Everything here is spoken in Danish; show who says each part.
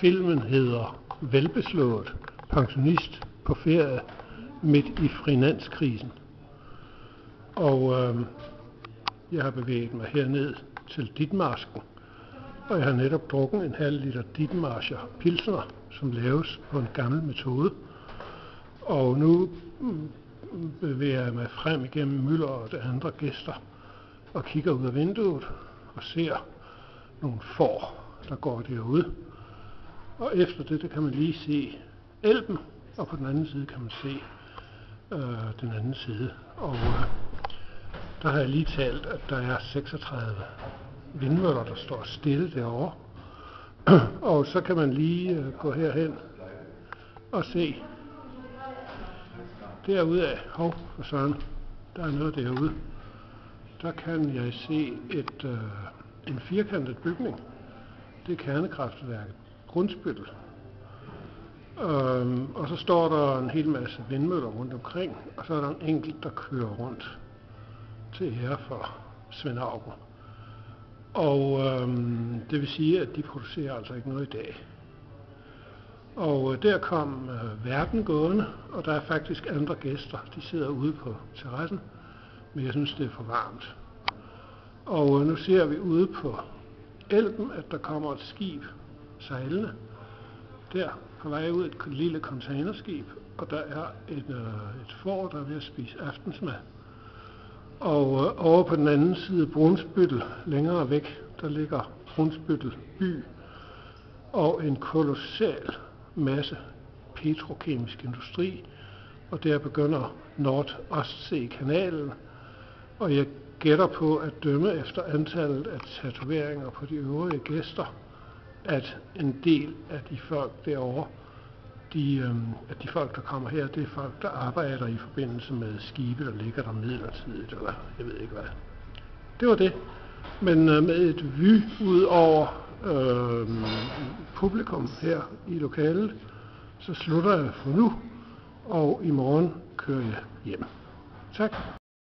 Speaker 1: Filmen hedder Velbeslået pensionist på ferie midt i finanskrisen. Og jeg har bevæget mig herned til Ditmarsken, og jeg har netop drukket en halv liter Ditmarscher Pilsner, som laves på en gammel metode. Og nu bevæger jeg mig frem igennem Møller og de andre gæster og kigger ud af vinduet og ser nogle får, der går derude. Og efter det kan man lige se Elben, og på den anden side kan man se den anden side. Og der har jeg lige talt, at der er 36 vindmøller, der står stille derovre. Og så kan man lige gå herhen og se derude af. Hov, for søren, der er noget derude. Der kan jeg se en firkantet bygning. Det er kernekraftværket Grundspyttel. Og så står der en hel masse vindmøller rundt omkring, og så er der en enkelt, der kører rundt til ære for Svend Auken. Og det vil sige, at de producerer altså ikke noget i dag. Og der kom verden gående, og der er faktisk andre gæster. De sidder ude på terrassen, men jeg synes, det er for varmt. Og nu ser vi ude på Elben, at der kommer et skib sejlende. Der på vej ud et lille containerskib, og der er et får, der er ved at spise aftensmad. Og over på den anden side Brunsbüttel, længere væk, der ligger Brunsbüttel by og en kolossal masse petrokemisk industri, og der begynder Nord-Ostsee-kanalen, og jeg gætter på at dømme efter antallet af tatoveringer på de øvrige gæster, at en del af de folk derovre, at de folk, der kommer her, det er folk, der arbejder i forbindelse med skibe, der ligger der midlertidigt, eller jeg ved ikke hvad. Det var det. Men med et vy ud over publikum her i lokalet, så slutter jeg for nu, og i morgen kører jeg hjem. Tak.